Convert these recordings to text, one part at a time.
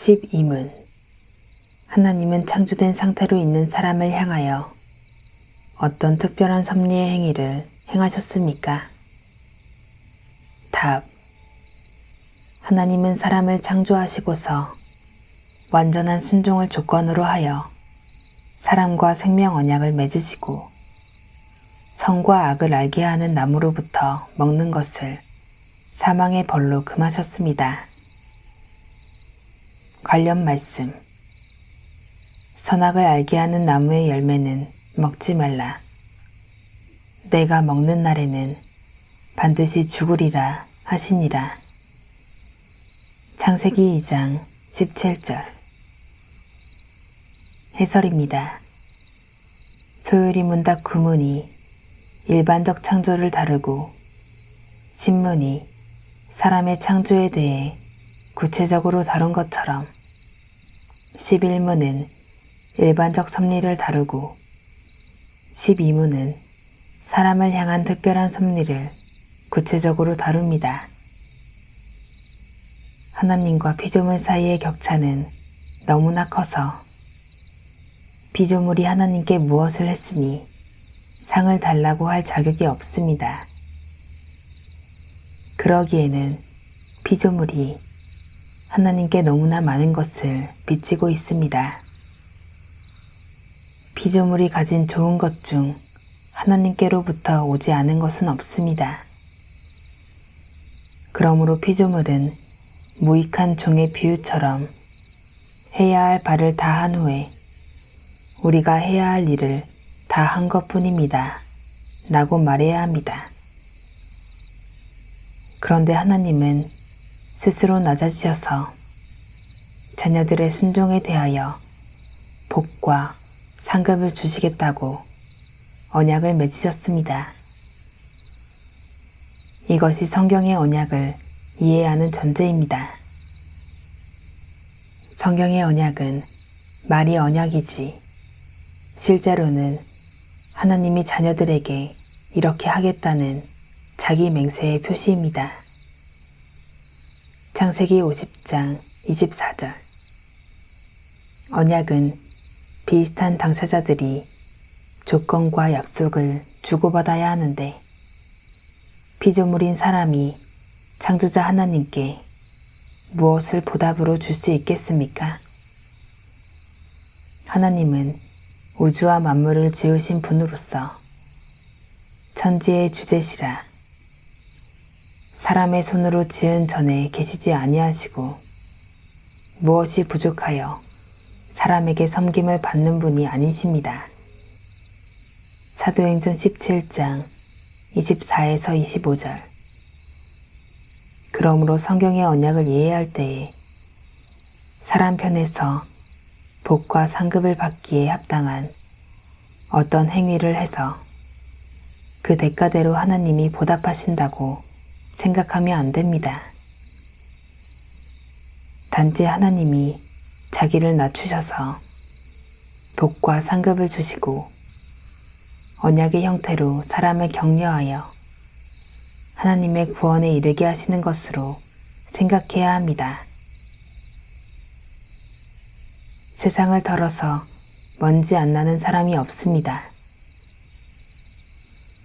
12문. 하나님은 창조된 상태로 있는 사람을 향하여 어떤 특별한 섭리의 행위를 행하셨습니까? 답. 하나님은 사람을 창조하시고서 완전한 순종을 조건으로 하여 사람과 생명 언약을 맺으시고 선과 악을 알게 하는 나무로부터 먹는 것을 사망의 벌로 금하셨습니다. 관련 말씀. 선악을 알게 하는 나무의 열매는 먹지 말라. 내가 먹는 날에는 반드시 죽으리라 하시니라. 창세기 2장 17절. 해설입니다. 소요리 문답 구문이 일반적 창조를 다루고 신문이 사람의 창조에 대해 구체적으로 다룬 것처럼 11문은 일반적 섭리를 다루고 12문은 사람을 향한 특별한 섭리를 구체적으로 다룹니다. 하나님과 피조물 사이의 격차는 너무나 커서 피조물이 하나님께 무엇을 했으니 상을 달라고 할 자격이 없습니다. 그러기에는 피조물이 하나님께 너무나 많은 것을 빚지고 있습니다. 피조물이 가진 좋은 것 중 하나님께로부터 오지 않은 것은 없습니다. 그러므로 피조물은 무익한 종의 비유처럼 해야 할 바를 다 한 후에 우리가 해야 할 일을 다 한 것뿐입니다. 라고 말해야 합니다. 그런데 하나님은 스스로 낮아지셔서 자녀들의 순종에 대하여 복과 상급을 주시겠다고 언약을 맺으셨습니다. 이것이 성경의 언약을 이해하는 전제입니다. 성경의 언약은 말이 언약이지 실제로는 하나님이 자녀들에게 이렇게 하겠다는 자기 맹세의 표시입니다. 창세기 50장 24절. 언약은 비슷한 당사자들이 조건과 약속을 주고받아야 하는데 피조물인 사람이 창조자 하나님께 무엇을 보답으로 줄 수 있겠습니까? 하나님은 우주와 만물을 지으신 분으로서 천지의 주제시라 사람의 손으로 지은 전에 계시지 아니하시고 무엇이 부족하여 사람에게 섬김을 받는 분이 아니십니다. 사도행전 17장 24에서 25절. 그러므로 성경의 언약을 이해할 때에 사람 편에서 복과 상급을 받기에 합당한 어떤 행위를 해서 그 대가대로 하나님이 보답하신다고 생각하면 안 됩니다. 단지 하나님이 자기를 낮추셔서 복과 상급을 주시고 언약의 형태로 사람을 격려하여 하나님의 구원에 이르게 하시는 것으로 생각해야 합니다. 세상을 덜어서 먼지 안 나는 사람이 없습니다.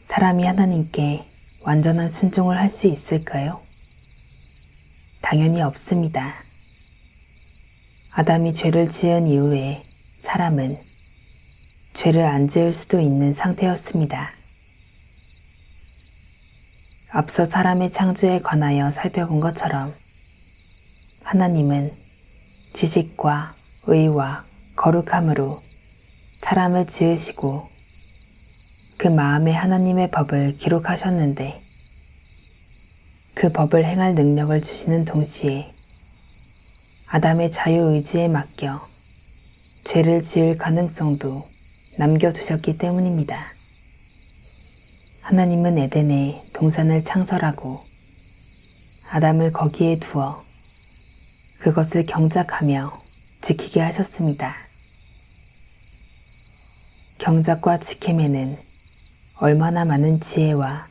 사람이 하나님께 완전한 순종을 할 수 있을까요? 당연히 없습니다. 아담이 죄를 지은 이후에 사람은 죄를 안 지을 수도 있는 상태였습니다. 앞서 사람의 창조에 관하여 살펴본 것처럼 하나님은 지식과 의와 거룩함으로 사람을 지으시고 그 마음에 하나님의 법을 기록하셨는데 그 법을 행할 능력을 주시는 동시에 아담의 자유의지에 맡겨 죄를 지을 가능성도 남겨두셨기 때문입니다. 하나님은 에덴에 동산을 창설하고 아담을 거기에 두어 그것을 경작하며 지키게 하셨습니다. 경작과 지킴에는 얼마나 많은 지혜와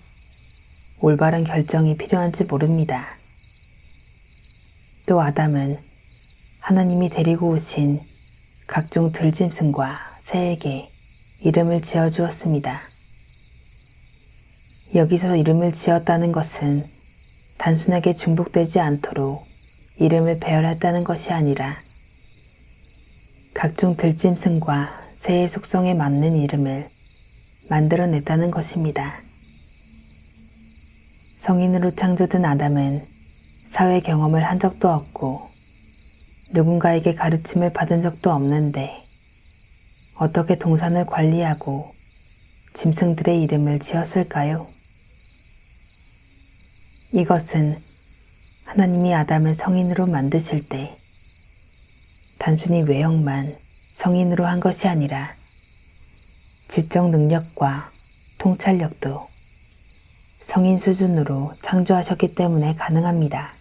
올바른 결정이 필요한지 모릅니다. 또 아담은 하나님이 데리고 오신 각종 들짐승과 새에게 이름을 지어주었습니다. 여기서 이름을 지었다는 것은 단순하게 중복되지 않도록 이름을 배열했다는 것이 아니라 각종 들짐승과 새의 속성에 맞는 이름을 만들어냈다는 것입니다. 성인으로 창조된 아담은 사회 경험을 한 적도 없고 누군가에게 가르침을 받은 적도 없는데 어떻게 동산을 관리하고 짐승들의 이름을 지었을까요? 이것은 하나님이 아담을 성인으로 만드실 때 단순히 외형만 성인으로 한 것이 아니라 지적 능력과 통찰력도 성인 수준으로 창조하셨기 때문에 가능합니다.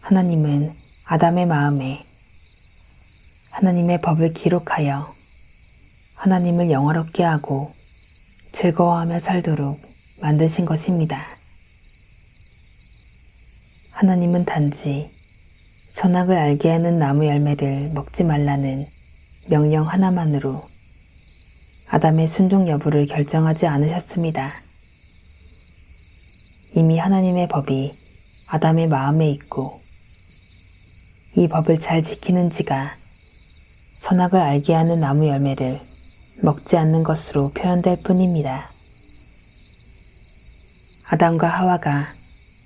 하나님은 아담의 마음에 하나님의 법을 기록하여 하나님을 영화롭게 하고 즐거워하며 살도록 만드신 것입니다. 하나님은 단지 선악을 알게 하는 나무 열매를 먹지 말라는 명령 하나만으로 아담의 순종 여부를 결정하지 않으셨습니다. 이미 하나님의 법이 아담의 마음에 있고 이 법을 잘 지키는지가 선악을 알게 하는 나무 열매를 먹지 않는 것으로 표현될 뿐입니다. 아담과 하와가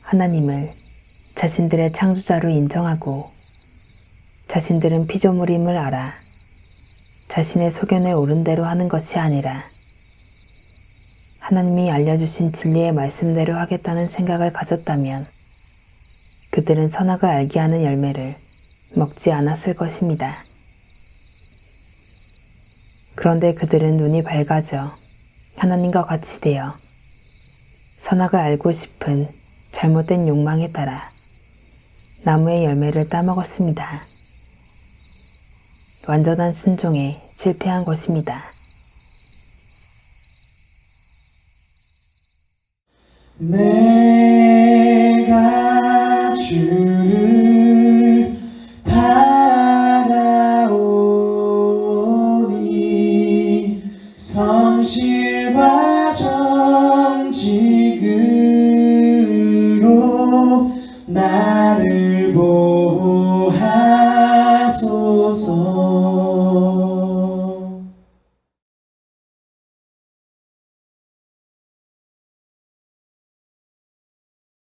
하나님을 자신들의 창조자로 인정하고 자신들은 피조물임을 알아 자신의 소견에 옳은 대로 하는 것이 아니라 하나님이 알려주신 진리의 말씀대로 하겠다는 생각을 가졌다면 그들은 선악을 알게 하는 열매를 먹지 않았을 것입니다. 그런데 그들은 눈이 밝아져 하나님과 같이 되어 선악을 알고 싶은 잘못된 욕망에 따라 나무의 열매를 따먹었습니다. 완전한 순종에 실패한 것입니다. 내가 주를 바라오니 성실과 정직으로 나를 보호하소서.